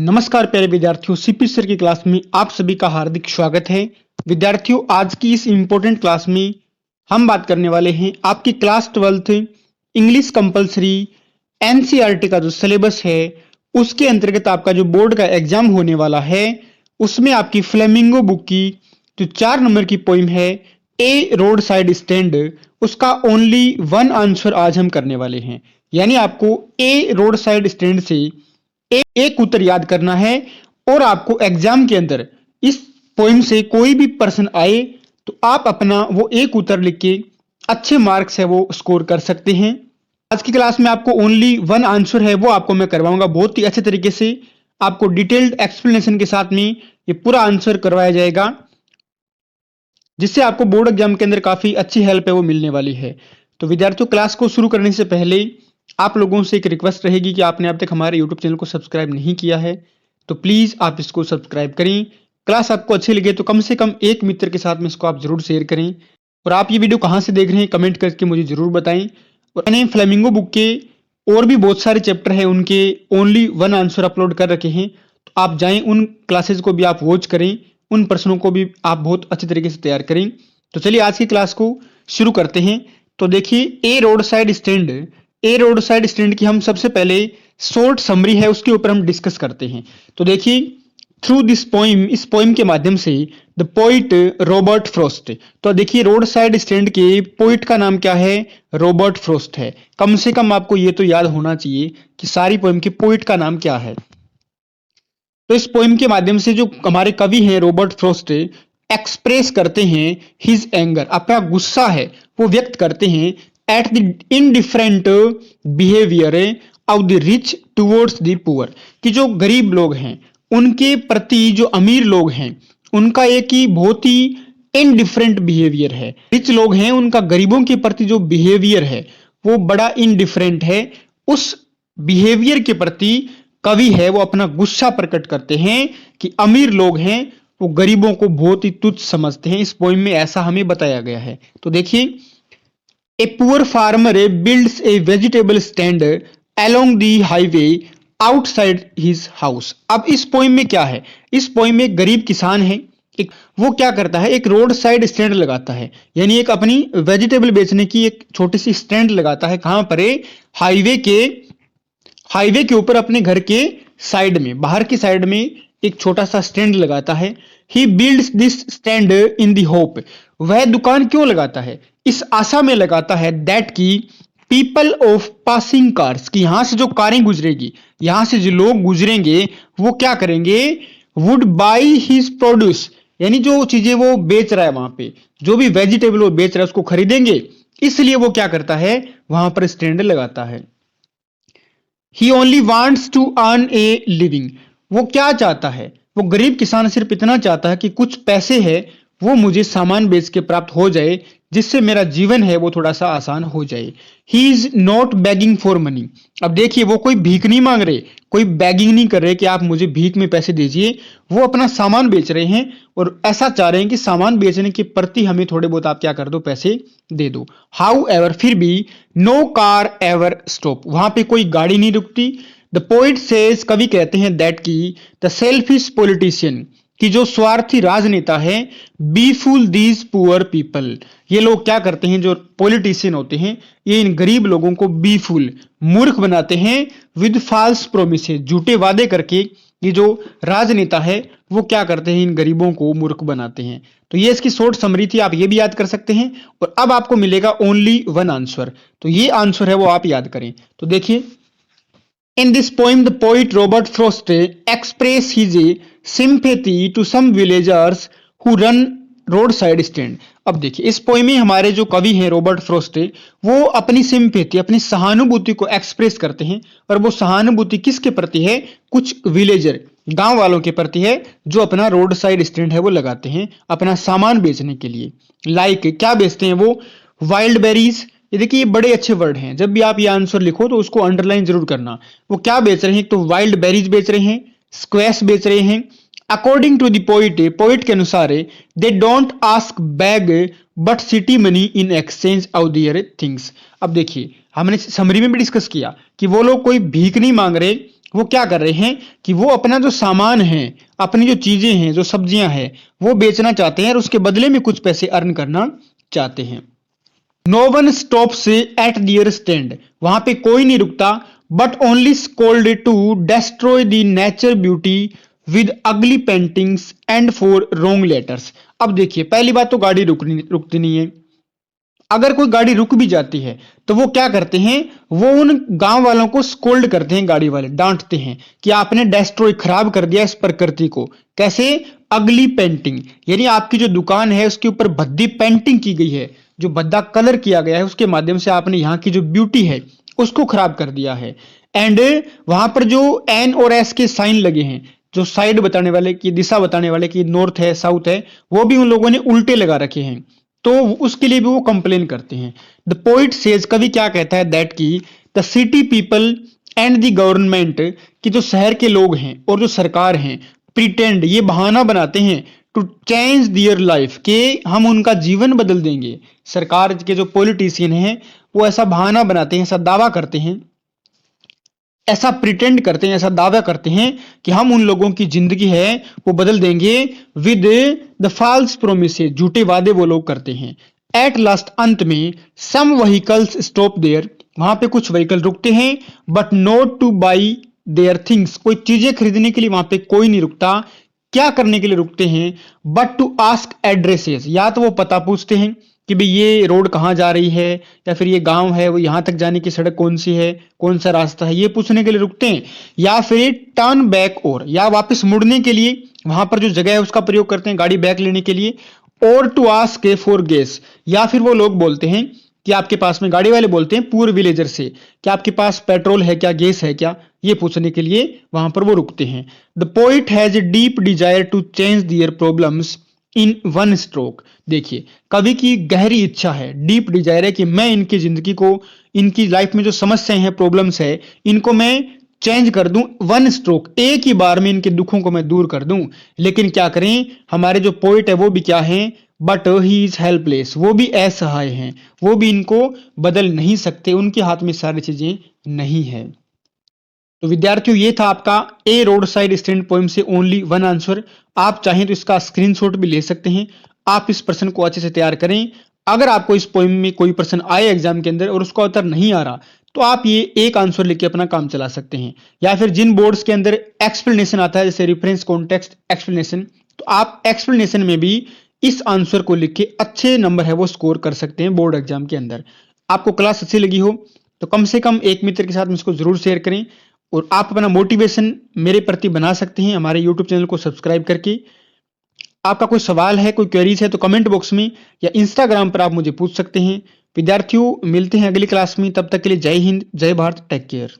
नमस्कार प्यारे विद्यार्थियों, सीपी सर की क्लास में आप सभी का हार्दिक स्वागत है। विद्यार्थियों, आज की इस इम्पोर्टेंट क्लास में हम बात करने वाले हैं आपकी class 12th English compulsory NCERT का जो सिलेबस है उसके अंतर्गत आपका जो बोर्ड का एग्जाम होने वाला है उसमें आपकी फ्लेमिंगो बुक की जो 4 नंबर की पोइम है ए रोड साइड स्टैंड, उसका ओनली वन आंसर आज हम करने वाले हैं। यानी आपको ए रोड साइड स्टैंड से एक उत्तर याद करना है और आपको एग्जाम के अंदर इस पोइम से कोई भी प्रश्न आए तो आप अपना वो एक उत्तर लिख के अच्छे मार्क्स है वो स्कोर कर सकते हैं। आज की क्लास में आपको ओनली वन आंसर है वो आपको मैं करवाऊंगा, बहुत ही अच्छे तरीके से आपको डिटेल्ड एक्सप्लेनेशन के साथ में ये पूरा आंसर करवाया जाएगा, जिससे आपको बोर्ड एग्जाम के अंदर काफी अच्छी हेल्प है वो मिलने वाली है। तो विद्यार्थियों, क्लास को शुरू करने से पहले आप लोगों से एक रिक्वेस्ट रहेगी कि आपने अब तक हमारे YouTube चैनल को सब्सक्राइब नहीं किया है तो प्लीज़ आप इसको सब्सक्राइब करें। क्लास आपको अच्छी लगे तो कम से कम एक मित्र के साथ में इसको आप जरूर शेयर करें। और आप ये वीडियो कहाँ से देख रहे हैं कमेंट करके मुझे जरूर बताएं। और मैंने फ्लेमिंगो बुक के और भी बहुत सारे चैप्टर हैं, उनके ओनली वन आंसर अपलोड कर रखे हैं, तो आप जाएं उन क्लासेज को भी आप वॉच करें, उन प्रश्नों को भी आप बहुत अच्छे तरीके से तैयार करें। तो चलिए आज की क्लास को शुरू करते हैं। तो देखिए, ए रोड साइड स्टैंड की हम सबसे पहले शॉर्ट समरी है उसके ऊपर हम डिस्कस करते हैं। तो देखिए, थ्रू दिस पोइम, इस पोइम के माध्यम से द पोइट रॉबर्ट फ्रॉस्ट। तो देखिए, रोड साइड स्टैंड के पोइट का नाम क्या है? रॉबर्ट फ्रॉस्ट है। कम से कम आपको ये तो याद होना चाहिए कि सारी पोइम के पोइट का नाम क्या है। तो इस पोइम के माध्यम से जो हमारे कवि हैं रॉबर्ट फ्रॉस्ट एक्सप्रेस करते हैं हिज एंगर, अपना गुस्सा है वो व्यक्त करते हैं at the indifferent behaviour of the rich towards the poor, कि जो गरीब लोग हैं उनके प्रति जो अमीर लोग हैं उनका एक ही बहुत ही इनडिफरेंट बिहेवियर है। रिच लोग हैं उनका गरीबों के प्रति जो बिहेवियर है वो बड़ा इनडिफरेंट है। उस बिहेवियर के प्रति कवि है वो अपना गुस्सा प्रकट करते हैं कि अमीर लोग हैं वो गरीबों को बहुत ही तुच्छ समझते हैं। इस पोइम में ऐसा हमें बताया गया है। तो देखिए, A poor farmer builds a vegetable stand along the highway outside his house। अब इस पोइम में क्या है? इस पोइम में एक गरीब किसान है, वो क्या करता है, एक रोड साइड स्टैंड लगाता है, यानी एक अपनी वेजिटेबल बेचने की एक छोटी सी स्टैंड लगाता है। कहां पर? हाईवे के ऊपर अपने घर के साइड में, बाहर की साइड में एक छोटा सा स्टैंड लगाता है। He builds this stand in the hope. वह दुकान क्यों लगाता है? इस आशा में लगाता है दैट की पीपल ऑफ पासिंग कार्स, कि यहां से जो कारें गुजरेगी, यहां से जो लोग गुजरेंगे वो क्या करेंगे? वुड बाई हिज प्रोड्यूस, यानी जो चीजें वो बेच रहा है वहां पे, जो भी वेजिटेबल वो बेच रहा है उसको खरीदेंगे, इसलिए वो क्या करता है? वहां पर स्टैंड लगाता है। He only wants to earn a living. वो क्या चाहता है? वो गरीब किसान सिर्फ इतना चाहता है कि कुछ पैसे है वो मुझे सामान बेच के प्राप्त हो जाए, जिससे मेरा जीवन है वो थोड़ा सा आसान हो जाए। He is not begging for money. अब देखिए, वो कोई भीख नहीं मांग रहे, कोई बेगिंग नहीं कर रहे कि आप मुझे भीख में पैसे दीजिए। वो अपना सामान बेच रहे हैं और ऐसा चाह रहे हैं कि सामान बेचने के प्रति हमें थोड़े बहुत आप क्या कर दो, पैसे दे दो। हाउ एवर, फिर भी, नो कार एवर स्टॉप, वहां पे कोई गाड़ी नहीं रुकती। द पोइट सेज, कवि कहते हैं दैट की द सेल्फिश पॉलिटिशियन, कि जो स्वार्थी राजनेता है, befool these poor people, ये लोग क्या करते हैं, जो पॉलिटिशियन होते हैं ये इन गरीब लोगों को बी फूल, मूर्ख बनाते हैं, विद फॉल्स प्रोमिसेस, झूठे वादे करके ये जो राजनेता है वो क्या करते हैं, इन गरीबों को मूर्ख बनाते हैं। तो ये इसकी शॉर्ट समरी थी, आप ये भी याद कर सकते हैं। और अब आपको मिलेगा ओनली वन आंसर, तो ये आंसर है वो आप याद करें। तो देखिए, in this poem the poet Robert Frost express his sympathy to some villagers who run roadside stand। अब देखिए, इस पोइम में हमारे जो कवि हैं रॉबर्ट फ्रॉस्ट वो अपनी सिंपैथी, अपनी सहानुभूति को एक्सप्रेस करते हैं। और वो सहानुभूति किसके प्रति है? कुछ विलेजर, गांव वालों के प्रति है, जो अपना रोड साइड स्टैंड है वो लगाते हैं अपना सामान बेचने के लिए। लाइक क्या बेचते हैं वो? Wild berries. ये देखिए, ये बड़े अच्छे वर्ड हैं, जब भी आप ये आंसर लिखो तो उसको अंडरलाइन जरूर करना। वो क्या बेच रहे हैं? तो वाइल्ड बेरीज बेच रहे हैं, स्क्वैश बेच रहे हैं। अकॉर्डिंग टू द पोइट के अनुसार they don't ask bag but city money in exchange of their things. अब देखिए, हमने समरी में भी डिस्कस किया कि वो लोग कोई भीख नहीं मांग रहे, वो क्या कर रहे हैं कि वो अपना जो सामान है, अपनी जो चीजें हैं, जो सब्जियां हैं, वो बेचना चाहते हैं और उसके बदले में कुछ पैसे अर्न करना चाहते हैं। No one stops at their stand, वहां पे कोई नहीं रुकता, but only scold to destroy the nature beauty with ugly paintings and for wrong letters. अब देखिए, पहली बात तो गाड़ी रुकती नहीं है। अगर कोई गाड़ी रुक भी जाती है तो वो क्या करते हैं, वो उन गांव वालों को स्कोल्ड करते हैं, गाड़ी वाले डांटते हैं कि आपने डेस्ट्रॉय खराब कर दिया इस प्रकृति को। कैसे? अगली पेंटिंग, यानी आपकी जो दुकान है उसके ऊपर भद्दी पेंटिंग की गई है, जो भद्दा कलर किया गया है, उसके माध्यम से आपने यहाँ की जो ब्यूटी है उसको खराब कर दिया है। एंड वहां पर जो एन और एस के साइन लगे हैं, जो साइड बताने वाले की दिशा बताने वाले की नॉर्थ है साउथ है, वो भी उन लोगों ने उल्टे लगा रखे हैं, तो उसके लिए भी वो कंप्लेन करते हैं। द पोइट सेज, कवि क्या कहता है, दैट की the city people and the government, कि जो शहर के लोग हैं और जो सरकार हैं, प्रिटेंड, ये बहाना बनाते हैं, टू चेंज दियर लाइफ, के हम उनका जीवन बदल देंगे। सरकार के जो पॉलिटिशियन हैं वो ऐसा बहाना बनाते हैं, ऐसा दावा करते हैं, ऐसा प्रिटेंड करते हैं, ऐसा दावा करते हैं कि हम उन लोगों की जिंदगी है वो बदल देंगे विद द फॉल्स प्रोमिसेस, झूठे वादे वो लोग करते हैं। एट लास्ट, अंत में, सम व्हीकल्स स्टॉप देयर, वहां पे कुछ व्हीकल रुकते हैं, but not two by there things, कोई चीजें खरीदने के लिए वहां पे कोई नहीं रुकता। क्या करने के लिए रुकते हैं? बट टू आस्क एड्रेसेस, या तो वो पता पूछते हैं कि भाई ये रोड कहाँ जा रही है, या फिर ये गांव है वो यहाँ तक जाने की सड़क कौन सी है, कौन सा रास्ता है, ये पूछने के लिए रुकते हैं। या फिर टर्न बैक, और या वापस मुड़ने के लिए वहां पर जो जगह है उसका प्रयोग करते हैं गाड़ी बैक लेने के लिए। और टू आस्क फॉर गैस, या फिर वो लोग बोलते हैं कि आपके पास में, गाड़ी वाले बोलते हैं पुअर विलेजर से कि आपके पास पेट्रोल है क्या, गैस है क्या, ये पूछने के लिए वहां पर वो रुकते हैं। The poet has a deep desire to change their problems in one stroke, देखिए कवि की गहरी इच्छा है, डीप डिजायर है कि मैं इनकी जिंदगी को, इनकी लाइफ में जो समस्याएं हैं, प्रॉब्लम्स है, इनको मैं चेंज कर दूं वन स्ट्रोक, एक ही बार में इनके दुखों को मैं दूर कर दूं। लेकिन क्या करें, हमारे जो पोइट है वो भी क्या है, बट ही इज हेल्पलेस, वो भी असहाय हैं, वो भी इनको बदल नहीं सकते, उनके हाथ में सारी चीजें नहीं है। तो विद्यार्थियों, ये था आपका ए रोड साइड स्टैंड पोएम से ओनली वन आंसर। आप चाहें तो इसका स्क्रीनशॉट भी ले सकते हैं। आप इस प्रश्न को अच्छे से तैयार करें। अगर आपको इस पोएम में कोई प्रश्न आए एग्जाम के अंदर और उसका उत्तर नहीं आ रहा, तो आप ये एक आंसर लिख के अपना काम चला सकते हैं। या फिर जिन बोर्ड्स के अंदर एक्सप्लेनेशन आता है, जैसे रेफरेंस, कॉन्टेक्स्ट, एक्सप्लेनेशन, तो आप एक्सप्लेनेशन में भी इस आंसर को लिख के अच्छे नंबर है वो स्कोर कर सकते हैं बोर्ड एग्जाम के अंदर। आपको क्लास अच्छी लगी हो तो कम से कम एक मित्र के साथ में इसको जरूर शेयर करें, और आप अपना मोटिवेशन मेरे प्रति बना सकते हैं हमारे यूट्यूब चैनल को सब्सक्राइब करके। आपका कोई सवाल है, कोई क्वेरीज है, तो कमेंट बॉक्स में या इंस्टाग्राम पर आप मुझे पूछ सकते हैं। विद्यार्थियों, मिलते हैं अगली क्लास में, तब तक के लिए जय हिंद, जय भारत, टेक केयर।